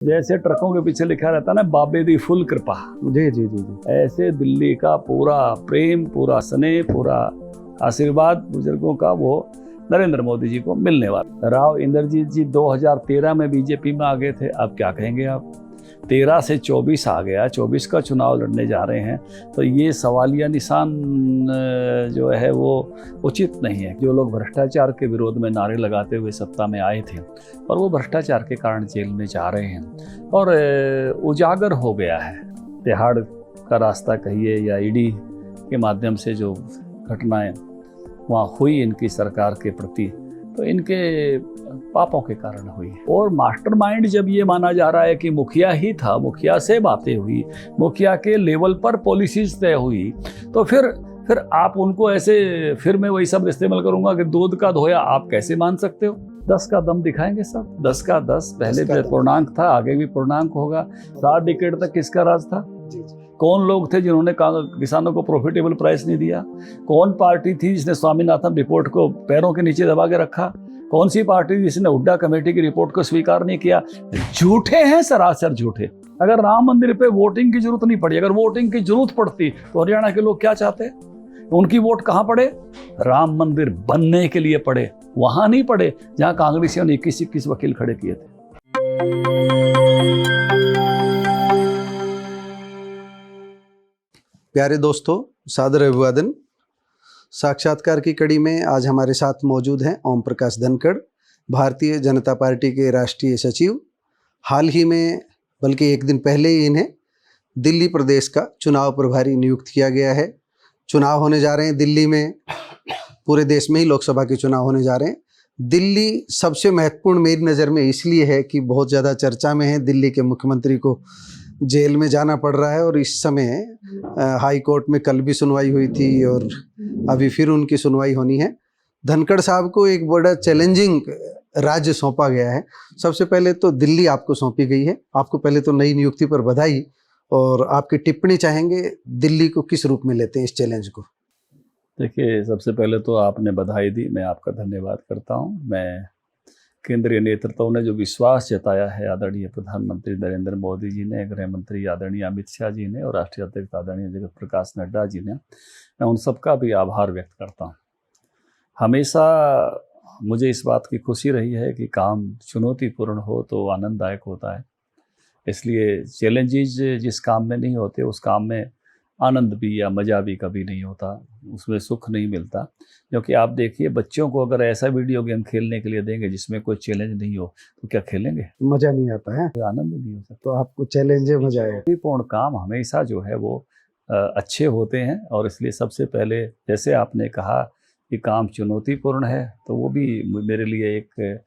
जैसे ट्रकों के पीछे लिखा रहता ना, बाबे दी फुल कृपा। जी जी जी जी। ऐसे दिल्ली का पूरा प्रेम, पूरा स्नेह, पूरा आशीर्वाद बुजुर्गों का वो नरेंद्र मोदी जी को मिलने वाला। राव इंद्रजीत जी 2013 में बीजेपी में आ गए थे, अब क्या कहेंगे आप? 13 से 24 आ गया, 24 का चुनाव लड़ने जा रहे हैं, तो ये सवालिया निशान जो है वो उचित नहीं है। जो लोग भ्रष्टाचार के विरोध में नारे लगाते हुए सत्ता में आए थे और वो भ्रष्टाचार के कारण जेल में जा रहे हैं और उजागर हो गया है। तिहाड़ का रास्ता कहिए या ईडी के माध्यम से जो घटनाएं वहाँ हुई इनकी सरकार के प्रति, तो इनके पापों के कारण हुई। और मास्टरमाइंड जब ये माना जा रहा है कि मुखिया ही था, मुखिया से बातें हुई, मुखिया के लेवल पर पॉलिसीज तय हुई, तो फिर आप उनको ऐसे, फिर मैं वही सब इस्तेमाल करूंगा कि दूध का धोया, आप कैसे मान सकते हो? 10 का दम दिखाएंगे सब, 10 का 10। पहले पूर्णांक था, आगे भी पूर्णांक होगा। 7 डिकेड तक किसका राज था? कौन लोग थे जिन्होंने किसानों को प्रॉफिटेबल प्राइस नहीं दिया? कौन पार्टी थी जिसने स्वामीनाथन रिपोर्ट को पैरों के नीचे दबा के रखा? कौन सी पार्टी थी जिसने हुड्डा कमेटी की रिपोर्ट को स्वीकार नहीं किया? झूठे हैं, सरासर झूठे। अगर राम मंदिर पे वोटिंग की जरूरत नहीं पड़ी, अगर वोटिंग की जरूरत पड़ती तो हरियाणा के लोग क्या चाहते हैं? उनकी वोट कहाँ पड़े? राम मंदिर बनने के लिए पड़े, वहां नहीं पड़े जहां कांग्रेसियों ने 21 वकील खड़े किए थे। प्यारे दोस्तों, सादर अभिवादन। साक्षात्कार की कड़ी में आज हमारे साथ मौजूद हैं ओम प्रकाश धनखड़, भारतीय जनता पार्टी के राष्ट्रीय सचिव। हाल ही में, बल्कि एक दिन पहले ही इन्हें दिल्ली प्रदेश का चुनाव प्रभारी नियुक्त किया गया है। चुनाव होने जा रहे हैं दिल्ली में, पूरे देश में ही लोकसभा के चुनाव होने जा रहे हैं। दिल्ली सबसे महत्वपूर्ण मेरी नज़र में इसलिए है कि बहुत ज़्यादा चर्चा में है। दिल्ली के मुख्यमंत्री को जेल में जाना पड़ रहा है और इस समय हाई कोर्ट में कल भी सुनवाई हुई थी और अभी फिर उनकी सुनवाई होनी है। धनखड़ साहब को एक बड़ा चैलेंजिंग राज्य सौंपा गया है। सबसे पहले तो दिल्ली आपको सौंपी गई है। आपको पहले तो नई नियुक्ति पर बधाई, और आपकी टिप्पणी चाहेंगे, दिल्ली को किस रूप में लेते हैं इस चैलेंज को? देखिए, सबसे पहले तो आपने बधाई दी, मैं आपका धन्यवाद करता हूँ। मैं केंद्रीय नेतृत्व ने जो विश्वास जताया है, आदरणीय प्रधानमंत्री नरेंद्र मोदी जी ने, गृह मंत्री आदरणीय अमित शाह जी ने और राष्ट्रीय अध्यक्ष आदरणीय जगत प्रकाश नड्डा जी ने, मैं उन सबका भी आभार व्यक्त करता हूँ। हमेशा मुझे इस बात की खुशी रही है कि काम चुनौतीपूर्ण हो तो आनंददायक होता है। इसलिए चैलेंजेस जिस काम में नहीं होते उस काम में आनंद भी या मज़ा भी कभी नहीं होता, उसमें सुख नहीं मिलता। क्योंकि आप देखिए, बच्चों को अगर ऐसा वीडियो गेम खेलने के लिए देंगे जिसमें कोई चैलेंज नहीं हो तो क्या खेलेंगे? मज़ा नहीं आता है, कोई आनंद नहीं हो सकता। तो आपको चैलेंज है, मज़ा है। पूर्ण काम हमेशा जो है वो अच्छे होते हैं, और इसलिए सबसे पहले जैसे आपने कहा कि काम चुनौतीपूर्ण है, तो वो भी मेरे लिए एक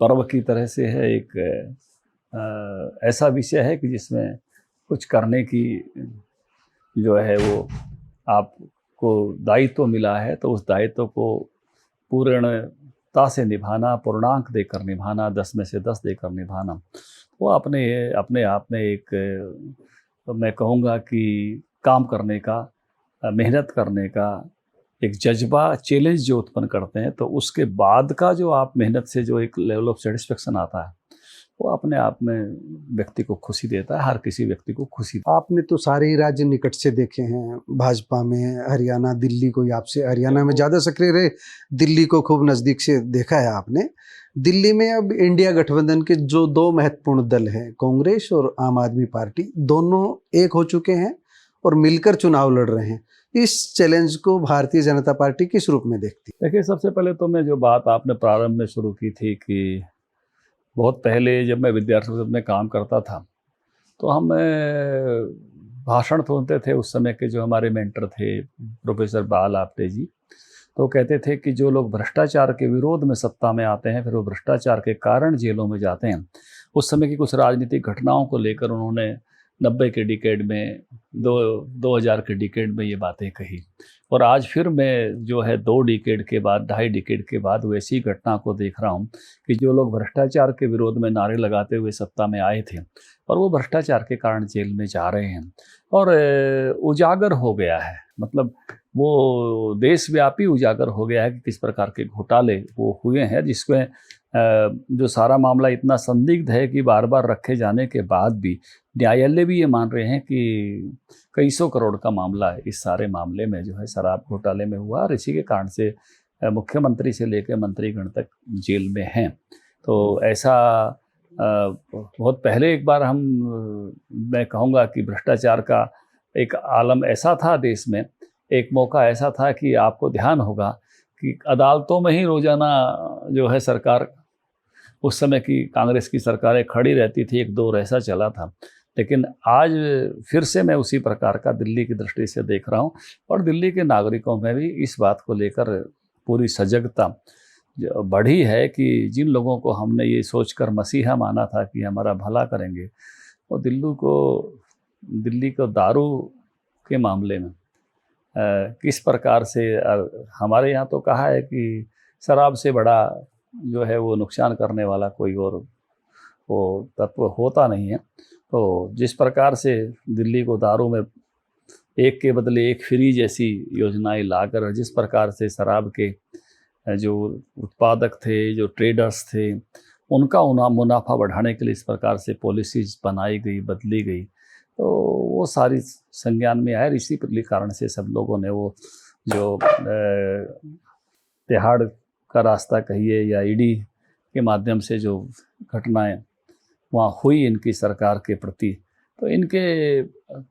पर्व की तरह से है, एक ऐसा विषय है कि जिसमें कुछ करने की जो है वो आपको दायित्व मिला है, तो उस दायित्व को पूर्णता से निभाना, पूर्णांक देकर निभाना, 10 में से 10 देकर निभाना, वो अपने आप में एक, मैं कहूँगा कि काम करने का, मेहनत करने का एक जज्बा, चैलेंज जो उत्पन्न करते हैं, तो उसके बाद का जो आप मेहनत से जो एक लेवल ऑफ सेटिस्फेक्शन आता है, वो अपने आप में व्यक्ति को खुशी देता है, हर किसी व्यक्ति को खुशी। आपने तो सारे ही राज्य निकट से देखे हैं, भाजपा में, हरियाणा, दिल्ली को आपसे हरियाणा में ज़्यादा सक्रिय रहे, दिल्ली को खूब नज़दीक से देखा है आपने। दिल्ली में अब इंडिया गठबंधन के जो 2 महत्वपूर्ण दल हैं, कांग्रेस और आम आदमी पार्टी, दोनों एक हो चुके हैं और मिलकर चुनाव लड़ रहे हैं। इस चैलेंज को भारतीय जनता पार्टी किस रूप में देखती है? देखिए, सबसे पहले तो मैं जो बात आपने प्रारंभ में शुरू की थी कि बहुत पहले जब मैं विद्यार्थी परिषद में काम करता था, तो हम भाषण सुनते थे। उस समय के जो हमारे मेंटर थे प्रोफेसर बाल आपटे जी, तो कहते थे कि जो लोग भ्रष्टाचार के विरोध में सत्ता में आते हैं, फिर वो भ्रष्टाचार के कारण जेलों में जाते हैं। उस समय की कुछ राजनीतिक घटनाओं को लेकर उन्होंने 90 के डिकेड में, 2000 के डिकेड में ये बातें कही। और आज फिर मैं जो है 2 डिकेड के बाद, 2.5 डिकेड के बाद वैसी घटना को देख रहा हूँ कि जो लोग भ्रष्टाचार के विरोध में नारे लगाते हुए सत्ता में आए थे और वो भ्रष्टाचार के कारण जेल में जा रहे हैं, और उजागर हो गया है, मतलब वो देशव्यापी उजागर हो गया है कि किस प्रकार के घोटाले वो हुए हैं, जिसमें जो सारा मामला इतना संदिग्ध है कि बार बार रखे जाने के बाद भी न्यायालय भी ये मान रहे हैं कि कई सौ करोड़ का मामला है इस सारे मामले में जो है शराब घोटाले में हुआ, और इसी के कारण से मुख्यमंत्री से लेकर मंत्रीगण तक जेल में हैं। तो ऐसा बहुत पहले एक बार मैं कहूँगा कि भ्रष्टाचार का एक आलम ऐसा था देश में, एक मौका ऐसा था कि आपको ध्यान होगा कि अदालतों में ही रोजाना जो है सरकार, उस समय की कांग्रेस की सरकारें खड़ी रहती थी, एक दौर ऐसा चला था। लेकिन आज फिर से मैं उसी प्रकार का दिल्ली की दृष्टि से देख रहा हूँ, और दिल्ली के नागरिकों में भी इस बात को लेकर पूरी सजगता बढ़ी है कि जिन लोगों को हमने ये सोचकर मसीहा माना था कि हमारा भला करेंगे, वो दिल्ली को दारू के मामले में किस प्रकार से, हमारे यहाँ तो कहा है कि शराब से बड़ा जो है वो नुकसान करने वाला कोई और वो तत्व होता नहीं है। तो जिस प्रकार से दिल्ली को दारू में एक के बदले एक फ्री जैसी योजनाएं लाकर, जिस प्रकार से शराब के जो उत्पादक थे, जो ट्रेडर्स थे, उनका मुनाफा बढ़ाने के लिए इस प्रकार से पॉलिसीज बनाई गई, बदली गई, तो वो सारी संज्ञान में आए। इसी कारण से सब लोगों ने वो जो तिहाड़ का रास्ता कहिए या ईडी के माध्यम से जो घटनाएं वहाँ हुई इनकी सरकार के प्रति, तो इनके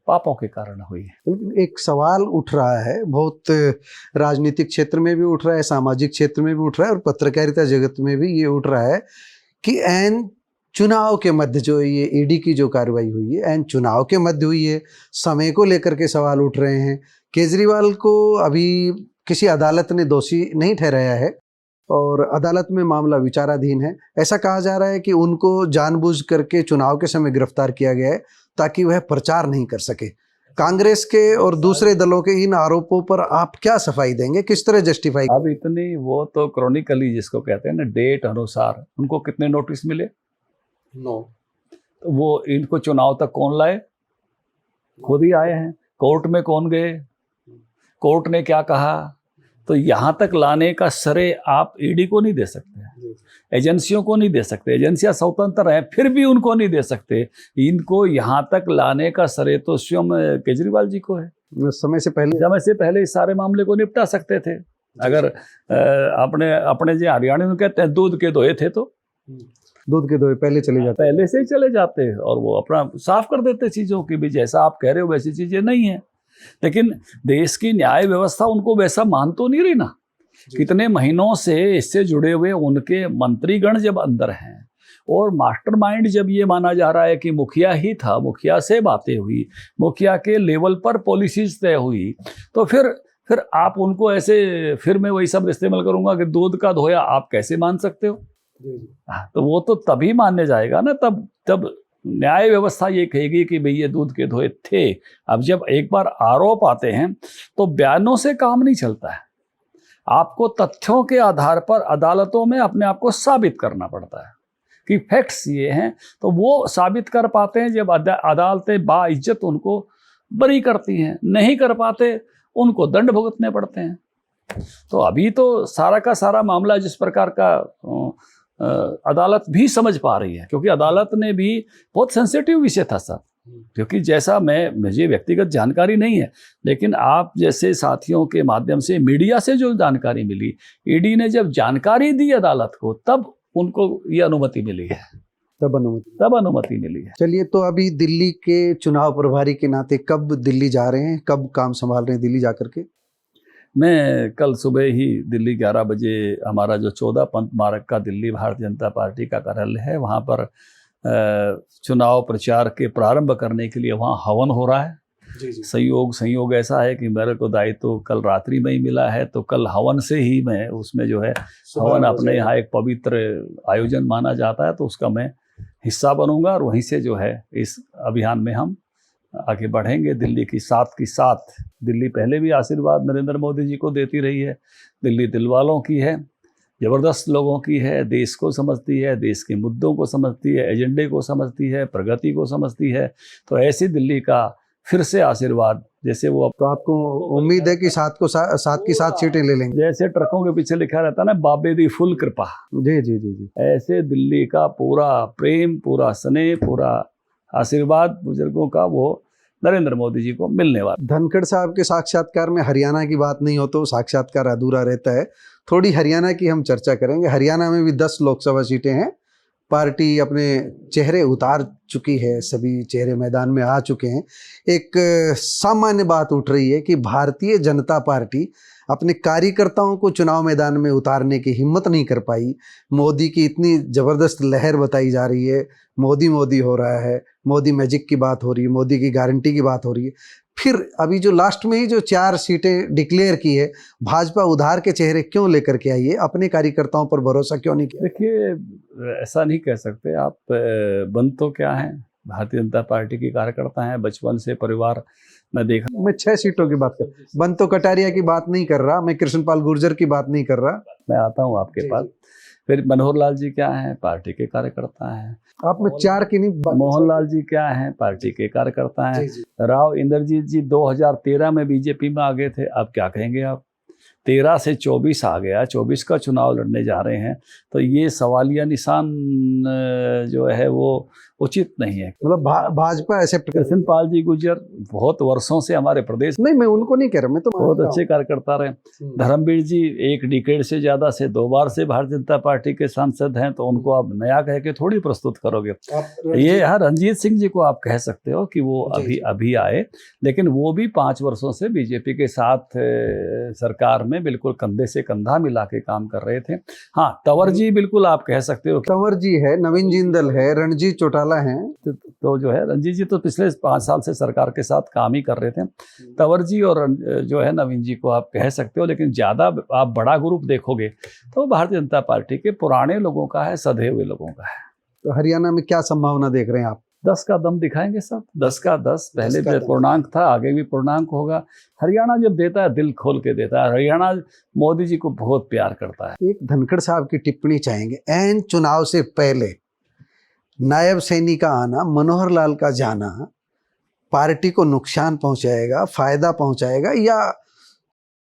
पापों के कारण हुई है। लेकिन एक सवाल उठ रहा है, बहुत राजनीतिक क्षेत्र में भी उठ रहा है, सामाजिक क्षेत्र में भी उठ रहा है, और पत्रकारिता जगत में भी ये उठ रहा है कि ऐन चुनाव के मध्य जो ये ईडी की जो कार्रवाई हुई है, ऐन चुनाव के मध्य हुई है, समय को लेकर के सवाल उठ रहे हैं। केजरीवाल को अभी किसी अदालत ने दोषी नहीं ठहराया है और अदालत में मामला विचाराधीन है। ऐसा कहा जा रहा है कि उनको जानबूझ करके चुनाव के समय गिरफ्तार किया गया है ताकि वह प्रचार नहीं कर सके। कांग्रेस के और दूसरे दलों के इन आरोपों पर आप क्या सफाई देंगे, किस तरह जस्टिफाई? अब इतनी वो तो क्रॉनिकली जिसको कहते हैं ना, डेट अनुसार उनको कितने नोटिस मिले? 9। तो वो इनको चुनाव तक कौन लाए? खुद ही आए हैं। कोर्ट में कौन गए? कोर्ट ने क्या कहा? तो यहाँ तक लाने का श्रेय आप ईडी को नहीं दे सकते, एजेंसियों को नहीं दे सकते। एजेंसियां स्वतंत्र हैं, फिर भी उनको नहीं दे सकते। इनको यहाँ तक लाने का श्रेय तो स्वयं केजरीवाल जी को है। समय से पहले इस सारे मामले को निपटा सकते थे। अगर अपने जो हरियाणा में कहते हैं दूध के दोहे थे, तो दूध के दोहे पहले से ही चले जाते और वो अपना साफ कर देते चीज़ों की भी, जैसा आप कह रहे हो वैसी चीज़ें नहीं है। लेकिन देश की न्याय व्यवस्था उनको वैसा मान तो नहीं रही ना। कितने महीनों से इससे जुड़े हुए उनके मंत्रीगण जब अंदर हैं, और मास्टरमाइंड जब ये माना जा रहा है कि मुखिया ही था, मुखिया से बातें हुई, मुखिया के लेवल पर पॉलिसीज तय हुई, तो फिर आप उनको ऐसे, फिर मैं वही शब्द इस्तेमाल करूंगा कि दूध का धोया, आप कैसे मान सकते हो? तो वो तो तभी मानने जाएगा ना, तब न्याय व्यवस्था ये कहेगी कि भई ये दूध के धोए थे। अब जब एक बार आरोप आते हैं तो बयानों से काम नहीं चलता है, आपको तथ्यों के आधार पर अदालतों में अपने आप को साबित करना पड़ता है कि फैक्ट्स ये हैं। तो वो साबित कर पाते हैं जब अदालतें बाइज्जत उनको बरी करती हैं, नहीं कर पाते उनको दंड भुगतने पड़ते हैं। तो अभी तो सारा का सारा मामला जिस प्रकार का अदालत भी समझ पा रही है, क्योंकि अदालत ने भी बहुत सेंसिटिव विषय था सर, क्योंकि जैसा मुझे व्यक्तिगत जानकारी नहीं है, लेकिन आप जैसे साथियों के माध्यम से, मीडिया से जो जानकारी मिली, ईडी ने जब जानकारी दी अदालत को, तब उनको ये अनुमति मिली है, तब अनुमति मिली है। चलिए, तो अभी दिल्ली के चुनाव प्रभारी के नाते कब दिल्ली जा रहे हैं, कब काम संभाल रहे हैं दिल्ली जाकर के? मैं कल सुबह ही दिल्ली 11 बजे हमारा जो 14 पंथ मार्ग का दिल्ली भारतीय जनता पार्टी का कार्यालय है, वहाँ पर चुनाव प्रचार के प्रारंभ करने के लिए वहाँ हवन हो रहा है। जी। संयोग ऐसा है कि मेरे को दायित्व कल रात्रि में ही मिला है, तो कल हवन से ही मैं उसमें जो है, हवन अपने यहाँ एक पवित्र आयोजन माना जाता है, तो उसका मैं हिस्सा बनूंगा, और वहीं से जो है इस अभियान में हम आगे बढ़ेंगे। दिल्ली की साथ दिल्ली पहले भी आशीर्वाद नरेंद्र मोदी जी को देती रही है। दिल्ली दिल वालों की है, ज़बरदस्त लोगों की है, देश को समझती है, देश के मुद्दों को समझती है, एजेंडे को समझती है, प्रगति को समझती है। तो ऐसी दिल्ली का फिर से आशीर्वाद, जैसे वो तो आपको उम्मीद है कि सात की सात सीटें ले लेंगे? जैसे ट्रकों के पीछे लिखा रहता ना, बाबे दी फुल कृपा, जी जी जी जी। ऐसे दिल्ली का पूरा प्रेम, पूरा स्नेह, पूरा आशीर्वाद बुजुर्गों का वो नरेंद्र मोदी जी को मिलने वाला। धनखड़ साहब के साक्षात्कार में हरियाणा की बात नहीं हो तो साक्षात्कार अधूरा रहता है। थोड़ी हरियाणा की हम चर्चा करेंगे। हरियाणा में भी 10 लोकसभा सीटें हैं। पार्टी अपने चेहरे उतार चुकी है, सभी चेहरे मैदान में आ चुके हैं। एक सामान्य बात उठ रही है कि भारतीय जनता पार्टी अपने कार्यकर्ताओं को चुनाव मैदान में उतारने की हिम्मत नहीं कर पाई। मोदी की इतनी ज़बरदस्त लहर बताई जा रही है, मोदी मोदी हो रहा है, मोदी मैजिक की बात हो रही है, मोदी की गारंटी की बात हो रही है। फिर अभी जो लास्ट में ही जो 4 सीटें डिक्लेयर की है, भाजपा उधार के चेहरे क्यों लेकर के आई है? अपने कार्यकर्ताओं पर भरोसा क्यों नहीं किया? देखिए, ऐसा नहीं कह सकते आप। बन तो क्या है, भारतीय जनता पार्टी के कार्यकर्ता हैं, बचपन से परिवार में देखा। मैं 6 सीटों की बात कर, बंतो कटारिया की बात नहीं कर रहा, मैं कृष्णपाल गुर्जर की बात नहीं कर रहा। मैं आता हूँ आपके पास। फिर मनोहर लाल जी क्या हैं, पार्टी के कार्यकर्ता हैं। आप में 4 की नहीं, मोहन लाल जी क्या हैं, पार्टी के कार्यकर्ता हैं। राव इंद्रजीत जी 2013 में बीजेपी में आ गए थे, अब क्या कहेंगे आप? 13 से 24 आ गया, 24 का चुनाव लड़ने जा रहे हैं, तो ये सवालिया निशान जो है वो उचित नहीं है। मतलब भाजपा एक्सेप्ट कर। कृष्णपाल जी गुर्जर बहुत वर्षों से हमारे प्रदेश, नहीं मैं उनको नहीं कह रहा, मैं तो बहुत अच्छे कार्यकर्ता रहे। धर्मवीर जी 1 डिकेड से ज़्यादा से 2 बार से भारतीय जनता पार्टी के सांसद हैं, तो उनको आप नया कह के थोड़ी प्रस्तुत करोगे। ये रणजीत सिंह जी को आप कह सकते हो कि वो अभी आए, लेकिन वो भी 5 वर्षों से बीजेपी के साथ सरकार में बिल्कुल कंधे से कंधा मिला के काम कर रहे थे। हाँ, तंवर जी बिल्कुल आप कह सकते हो। तंवर जी है, नवीन जिंदल है, रणजीत चौटाला हैं। तो जो है रणजीत जी तो पिछले 5 साल से सरकार के साथ काम ही कर रहे थे। तंवर जी और जो है नवीन जी को आप कह सकते हो, लेकिन ज़्यादा आप बड़ा ग्रुप देखोगे तो भारतीय जनता पार्टी के पुराने लोगों का है, सधे हुए लोगों का है। तो हरियाणा में क्या संभावना देख रहे हैं आप? 10 का दम दिखाएंगे सब, 10 का 10। पहले जो पूर्णांक था, आगे भी पूर्णांक होगा। हरियाणा जब देता है दिल खोल के देता है। हरियाणा मोदी जी को बहुत प्यार करता है। एक धनखड़ साहब की टिप्पणी चाहेंगे। ऐन चुनाव से पहले नायब सैनी का आना, मनोहर लाल का जाना पार्टी को नुकसान पहुंचाएगा, फायदा पहुंचाएगा, या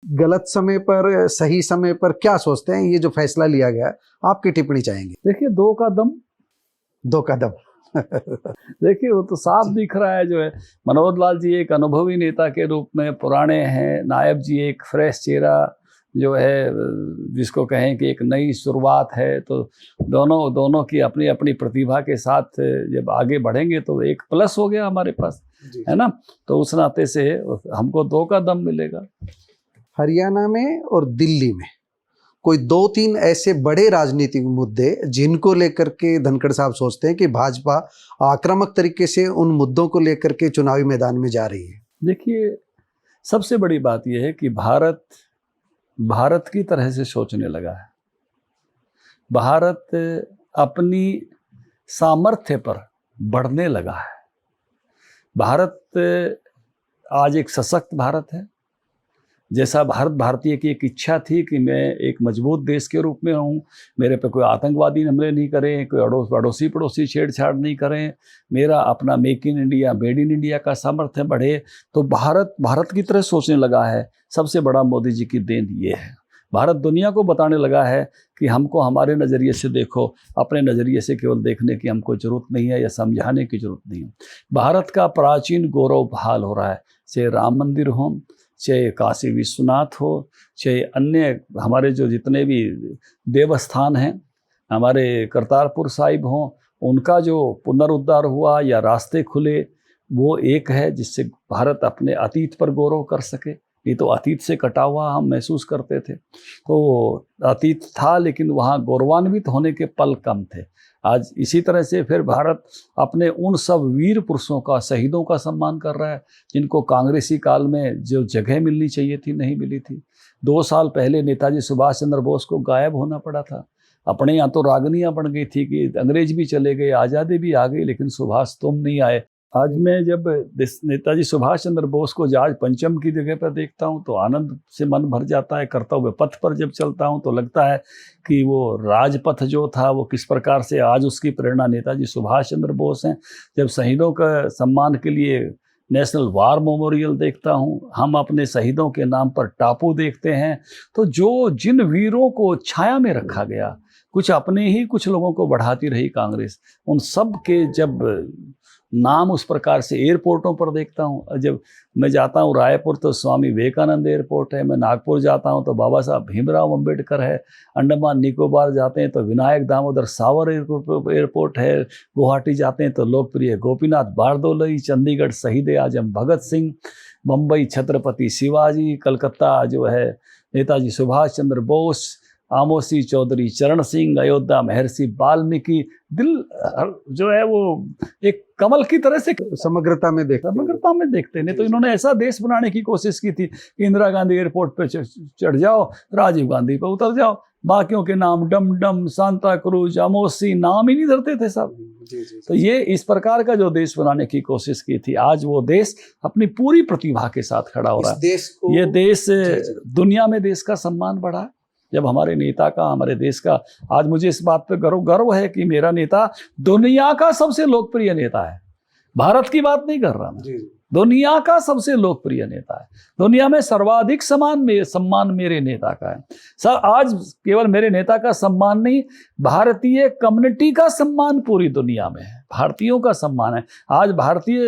गलत समय पर सही समय पर? क्या सोचते हैं ये जो फैसला लिया गया, आपकी टिप्पणी चाहेंगे। देखिए, 2 का दम। देखिए, वो तो साफ दिख रहा है। जो है मनोहर लाल जी एक अनुभवी नेता के रूप में पुराने हैं, नायब जी एक फ्रेश चेहरा जो है, जिसको कहें कि एक नई शुरुआत है। तो दोनों की अपनी अपनी प्रतिभा के साथ जब आगे बढ़ेंगे तो एक प्लस हो गया हमारे पास, है ना। तो उस नाते से हमको 2 का दम मिलेगा। हरियाणा में और दिल्ली में कोई 2-3 ऐसे बड़े राजनीतिक मुद्दे जिनको लेकर के धनखड़ साहब सोचते हैं कि भाजपा आक्रामक तरीके से उन मुद्दों को लेकर के चुनावी मैदान में जा रही है? देखिए, सबसे बड़ी बात यह है कि भारत की तरह से सोचने लगा है। भारत अपनी सामर्थ्य पर बढ़ने लगा है। भारत आज एक सशक्त भारत है। जैसा भारतीय की एक इच्छा थी कि मैं एक मजबूत देश के रूप में हूँ, मेरे पे कोई आतंकवादी हमले नहीं करें, कोई अड़ोसी पड़ोसी छेड़छाड़ नहीं करें, मेरा अपना make in India, made in India का सामर्थ्य बढ़े, तो भारत की तरह सोचने लगा है। सबसे बड़ा मोदी जी की देन ये है। भारत दुनिया को बताने लगा है कि हमको हमारे नज़रिए से देखो, अपने नज़रिए से केवल देखने की हमको ज़रूरत नहीं है या समझाने की ज़रूरत नहीं है। भारत का प्राचीन गौरव बहाल हो रहा है, चाहे राम मंदिर हो, चाहे काशी विश्वनाथ हो, चाहे अन्य हमारे जो जितने भी देवस्थान हैं, हमारे करतारपुर साहिब हों, उनका जो पुनरुद्धार हुआ या रास्ते खुले, वो एक है जिससे भारत अपने अतीत पर गौरव कर सके। ये तो अतीत से कटा हुआ हम महसूस करते थे। तो अतीत था, लेकिन वहाँ गौरवान्वित होने के पल कम थे। आज इसी तरह से फिर भारत अपने उन सब वीर पुरुषों का, शहीदों का सम्मान कर रहा है जिनको कांग्रेसी काल में जो जगह मिलनी चाहिए थी नहीं मिली थी। 2 साल पहले नेताजी सुभाष चंद्र बोस को गायब होना पड़ा था। अपने यहाँ तो रागनियाँ बन गई थी कि अंग्रेज भी चले गए, आज़ादी भी आ गई, लेकिन सुभाष तुम नहीं आए। आज मैं जब नेताजी सुभाष चंद्र बोस को जहाज पंचम की जगह पर देखता हूँ तो आनंद से मन भर जाता है। कर्तव्य पथ पर जब चलता हूँ तो लगता है कि वो राजपथ जो था वो किस प्रकार से आज उसकी प्रेरणा नेताजी सुभाष चंद्र बोस हैं। जब शहीदों का सम्मान के लिए नेशनल वार मेमोरियल देखता हूँ, हम अपने शहीदों के नाम पर टापू देखते हैं। तो जिन वीरों को छाया में रखा गया, कुछ अपने ही कुछ लोगों को बढ़ाती रही कांग्रेस, उन सब के जब नाम उस प्रकार से एयरपोर्टों पर देखता हूँ, जब मैं जाता हूँ रायपुर तो स्वामी विवेकानंद एयरपोर्ट है, मैं नागपुर जाता हूँ तो बाबा साहब भीमराव अम्बेडकर है, अंडमान निकोबार जाते हैं तो विनायक दामोदर सावर एयरपोर्ट है, गुवाहाटी जाते हैं तो लोकप्रिय गोपीनाथ बारदोलई, चंडीगढ़ शहीद आजम भगत सिंह, मुंबई छत्रपति शिवाजी, कलकत्ता जो है नेताजी सुभाष चंद्र बोस, आमोसी चौधरी चरण सिंह, अयोध्या महर्षि वाल्मीकि। दिल जो है वो एक कमल की तरह से समग्रता में देखते हैं। नहीं तो इन्होंने ऐसा देश बनाने की कोशिश की थी कि इंदिरा गांधी एयरपोर्ट पे चढ़ जाओ, राजीव गांधी पे उतर जाओ, बाकियों के नाम डम डम, सांता क्रूज, आमोसी नाम ही नहीं धरते थे सब। तो ये इस प्रकार का जो देश बनाने की कोशिश की थी, आज वो देश अपनी पूरी प्रतिभा के साथ खड़ा हो रहा है। ये देश दुनिया में देश का सम्मान बढ़ा जब हमारे नेता का, हमारे देश का। आज मुझे इस बात पे गर्व है कि मेरा नेता दुनिया का सबसे लोकप्रिय नेता है। भारत की बात नहीं कर रहा मैं, दुनिया का सबसे लोकप्रिय नेता है। दुनिया में सर्वाधिक सम्मान मेरे नेता का है। सर आज केवल मेरे नेता का सम्मान नहीं, भारतीय कम्युनिटी का सम्मान पूरी दुनिया में है, भारतीयों का सम्मान है। आज भारतीय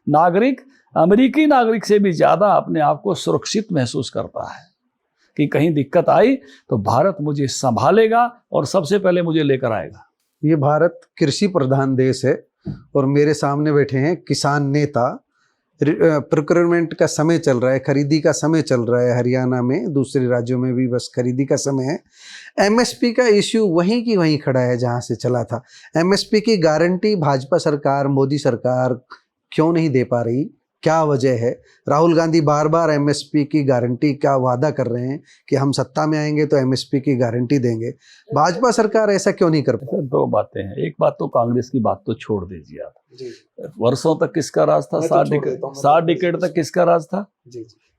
नागरिक अमेरिकी नागरिक से भी ज्यादा अपने आप को सुरक्षित महसूस करता है कि कहीं दिक्कत आई तो भारत मुझे संभालेगा और सबसे पहले मुझे लेकर आएगा। ये भारत कृषि प्रधान देश है और मेरे सामने बैठे हैं किसान नेता। प्रोक्योरमेंट का समय चल रहा है, खरीदी का समय चल रहा है हरियाणा में, दूसरे राज्यों में भी बस खरीदी का समय है। एमएसपी का इश्यू वहीं की वहीं खड़ा है जहां से चला था। एमएसपी की गारंटी भाजपा सरकार, मोदी सरकार क्यों नहीं दे पा रही? क्या वजह है? राहुल गांधी बार बार एमएसपी की गारंटी का वादा कर रहे हैं कि हम सत्ता में आएंगे तो एमएसपी की गारंटी देंगे। भाजपा सरकार ऐसा क्यों नहीं कर पाती? दो बातें हैं। एक बात तो कांग्रेस की बात तो छोड़ दीजिए आप। वर्षों तक किसका राज था? 60 डिकेड तक किसका राज था?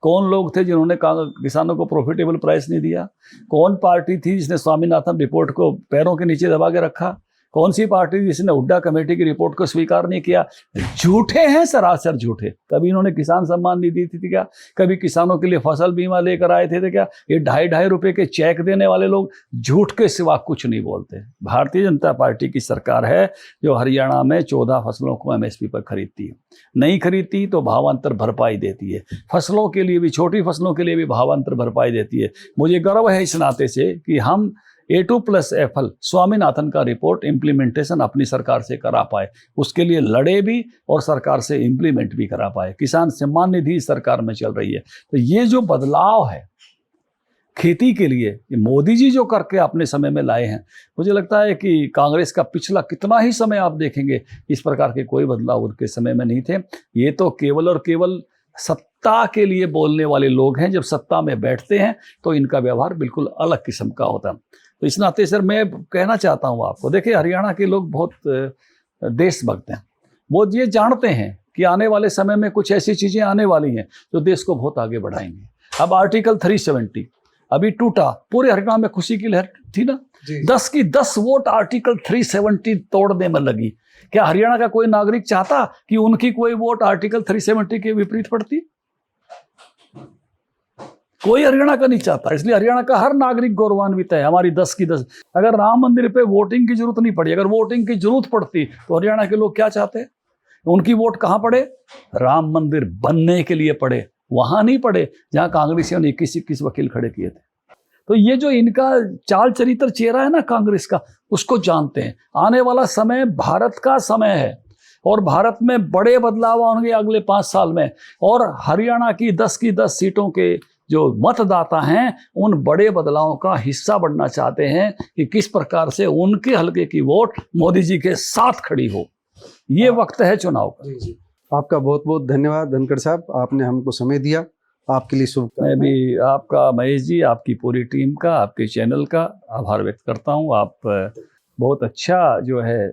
कौन लोग थे जिन्होंने किसानों को प्रॉफिटेबल प्राइस नहीं दिया? कौन पार्टी थी जिसने स्वामीनाथन रिपोर्ट को पैरों के नीचे दबा के रखा? कौन सी पार्टी जिसने हुड्डा कमेटी की रिपोर्ट को स्वीकार नहीं किया? झूठे हैं, सरासर झूठे। कभी इन्होंने किसान सम्मान निधि दी थी क्या? कभी किसानों के लिए फसल बीमा लेकर आए थे क्या? ये 2.5 रुपए के चेक देने वाले लोग झूठ के सिवा कुछ नहीं बोलते। भारतीय जनता पार्टी की सरकार है जो हरियाणा में 14 फसलों को एमएसपी पर खरीदती है। नहीं खरीदती तो भावांतर भरपाई देती है। फसलों के लिए भी, छोटी फसलों के लिए भी भावांतर भरपाई देती है। मुझे गर्व है इस नाते से कि हम A2+FL स्वामीनाथन का रिपोर्ट इम्प्लीमेंटेशन अपनी सरकार से करा पाए, उसके लिए लड़े भी और सरकार से इम्प्लीमेंट भी करा पाए। किसान सम्मान निधि सरकार में चल रही है। तो ये जो बदलाव है खेती के लिए, ये मोदी जी जो करके अपने समय में लाए हैं, मुझे लगता है कि कांग्रेस का पिछला कितना ही समय आप देखेंगे इस प्रकार के कोई बदलाव उनके समय में नहीं थे। ये तो केवल और केवल सत्ता के लिए बोलने वाले लोग हैं। जब सत्ता में बैठते हैं तो इनका व्यवहार बिल्कुल अलग किस्म का होता है। तो इस नाते सर मैं कहना चाहता हूँ आपको, देखिए हरियाणा के लोग बहुत देशभक्त हैं। वो ये जानते हैं कि आने वाले समय में कुछ ऐसी चीज़ें आने वाली हैं जो देश को बहुत आगे बढ़ाएंगे। अब आर्टिकल 370 अभी टूटा, पूरे हरियाणा में खुशी की लहर थी ना। 10 की 10 वोट आर्टिकल 370 तोड़ने में लगी। क्या हरियाणा का कोई नागरिक चाहता कि उनकी कोई वोट आर्टिकल 370 के विपरीत पड़ती? कोई हरियाणा का नहीं चाहता। इसलिए हरियाणा का हर नागरिक गौरवान्वित है। हमारी 10 की 10, अगर राम मंदिर पे वोटिंग की जरूरत नहीं पड़ी, अगर वोटिंग की जरूरत पड़ती तो हरियाणा के लोग क्या चाहते? उनकी वोट कहाँ पड़े? राम मंदिर बनने के लिए पड़े, वहां नहीं पड़े जहां कांग्रेसियों ने 21 वकील खड़े किए थे। तो ये जो इनका चाल चरित्र चेहरा है ना कांग्रेस का, उसको जानते हैं। आने वाला समय भारत का समय है और भारत में बड़े बदलाव होंगे अगले 5 साल में। और हरियाणा की 10 की 10 सीटों के जो मतदाता हैं उन बड़े बदलावों का हिस्सा बनना चाहते हैं कि किस प्रकार से उनके हलके की वोट मोदी जी के साथ खड़ी हो। ये वक्त है चुनाव का। आपका बहुत बहुत धन्यवाद धनखड़ साहब, आपने हमको समय दिया। आपके लिए शुभकामनाएं। मैं भी आपका, महेश जी, आपकी पूरी टीम का, आपके चैनल का आभार व्यक्त करता हूँ। आप बहुत अच्छा जो है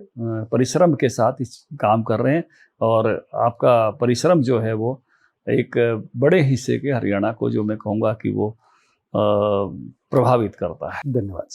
परिश्रम के साथ इस काम कर रहे हैं और आपका परिश्रम जो है वो एक बड़े हिस्से के हरियाणा को, जो मैं कहूँगा कि वो प्रभावित करता है। धन्यवाद।